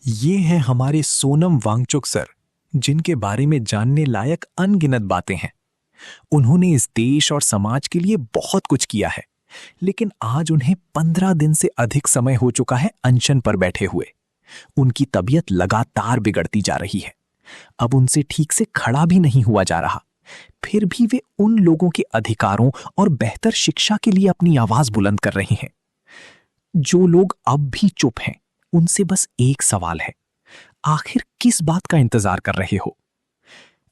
ये हैं हमारे सोनम वांगचुक सर, जिनके बारे में जानने लायक अनगिनत बातें हैं। उन्होंने इस देश और समाज के लिए बहुत कुछ किया है, लेकिन आज उन्हें 15 दिन से अधिक समय हो चुका है अनशन पर बैठे हुए। उनकी तबीयत लगातार बिगड़ती जा रही है। अब उनसे ठीक से खड़ा भी नहीं हुआ जा रहा। फिर भी वे उन लोगों के अधिकारों और बेहतर शिक्षा के लिए अपनी आवाज बुलंद कर रही हैं। जो लोग अब भी चुप हैं, उनसे बस एक सवाल है, आखिर किस बात का इंतजार कर रहे हो?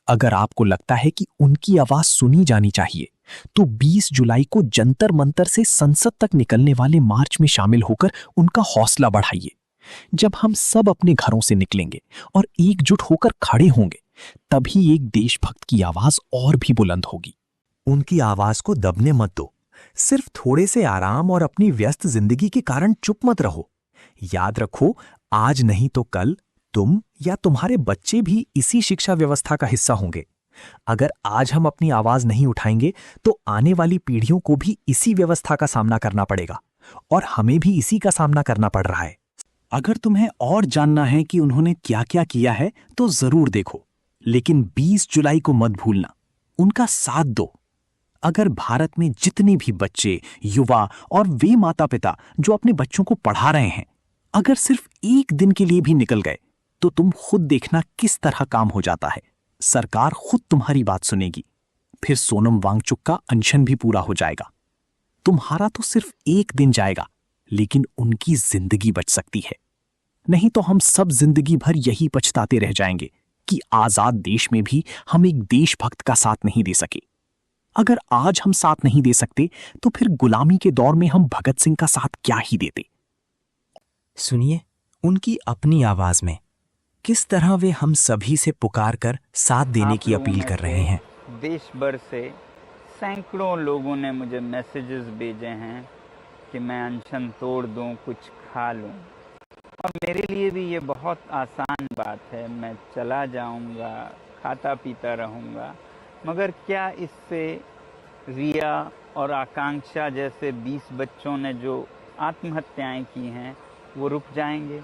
अगर आपको लगता है कि उनकी आवाज सुनी जानी चाहिए, तो 20 जुलाई को जंतर मंतर से संसद तक निकलने वाले मार्च में शामिल होकर उनका हौसला बढ़ाइए। जब हम सब अपने घरों से निकलेंगे और एकजुट होकर खड़े होंगे, तभी एक देशभक्त की आवाज और भी बुलंद होगी। उनकी आवाज को दबने मत दो। सिर्फ थोड़े से आराम और अपनी व्यस्त जिंदगी के कारण चुप मत रहो। याद रखो, आज नहीं तो कल तुम या तुम्हारे बच्चे भी इसी शिक्षा व्यवस्था का हिस्सा होंगे। अगर आज हम अपनी आवाज नहीं उठाएंगे, तो आने वाली पीढ़ियों को भी इसी व्यवस्था का सामना करना पड़ेगा, और हमें भी इसी का सामना करना पड़ रहा है। अगर तुम्हें और जानना है कि उन्होंने क्या क्या किया है, तो जरूर देखो, लेकिन 20 जुलाई को मत भूलना, उनका साथ दो। अगर भारत में जितने भी बच्चे, युवा और वे माता पिता जो अपने बच्चों को पढ़ा रहे हैं, अगर सिर्फ एक दिन के लिए भी निकल गए, तो तुम खुद देखना किस तरह काम हो जाता है। सरकार खुद तुम्हारी बात सुनेगी। फिर सोनम वांगचुक का अनशन भी पूरा हो जाएगा। तुम्हारा तो सिर्फ एक दिन जाएगा, लेकिन उनकी जिंदगी बच सकती है। नहीं तो हम सब जिंदगी भर यही पछताते रह जाएंगे कि आजाद देश में भी हम एक देशभक्त का साथ नहीं दे सके। अगर आज हम साथ नहीं दे सकते, तो फिर गुलामी के दौर में हम भगत सिंह का साथ क्या ही देते। सुनिए उनकी अपनी आवाज में किस तरह वे हम सभी से पुकार कर साथ देने की अपील कर रहे हैं। देश भर से सैकड़ों लोगों ने मुझे मैसेजेस भेजे हैं कि मैं अनशन तोड़ दूं, कुछ खा लूं, और मेरे लिए भी ये बहुत आसान बात है। मैं चला जाऊंगा, खाता पीता रहूंगा, मगर क्या इससे रिया और आकांक्षा जैसे 20 बच्चों ने जो आत्महत्याएं की हैं, वो रुक जाएंगे?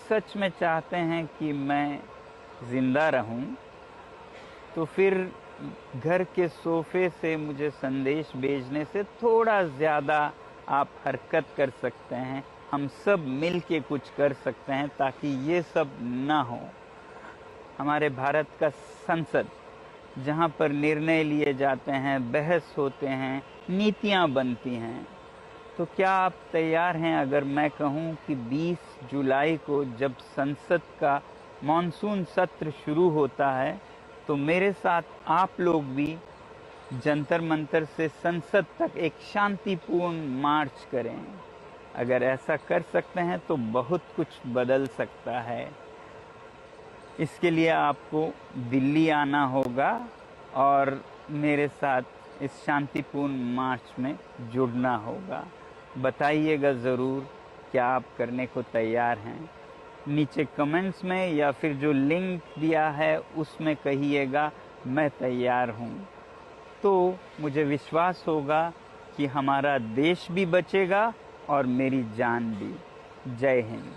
सच में चाहते हैं कि मैं जिंदा रहूं, तो फिर घर के सोफे से मुझे संदेश भेजने से थोड़ा ज़्यादा आप हरकत कर सकते हैं। हम सब मिल के कुछ कर सकते हैं ताकि ये सब ना हो। हमारे भारत का संसद, जहाँ पर निर्णय लिए जाते हैं, बहस होते हैं, नीतियाँ बनती हैं, तो क्या आप तैयार हैं अगर मैं कहूं कि 20 जुलाई को जब संसद का मॉनसून सत्र शुरू होता है, तो मेरे साथ आप लोग भी जंतर मंतर से संसद तक एक शांतिपूर्ण मार्च करें? अगर ऐसा कर सकते हैं तो बहुत कुछ बदल सकता है। इसके लिए आपको दिल्ली आना होगा और मेरे साथ इस शांतिपूर्ण मार्च में जुड़ना होगा। बताइएगा ज़रूर क्या आप करने को तैयार हैं। नीचे कमेंट्स में या फिर जो लिंक दिया है उसमें कहिएगा मैं तैयार हूँ। तो मुझे विश्वास होगा कि हमारा देश भी बचेगा और मेरी जान भी। जय हिंद।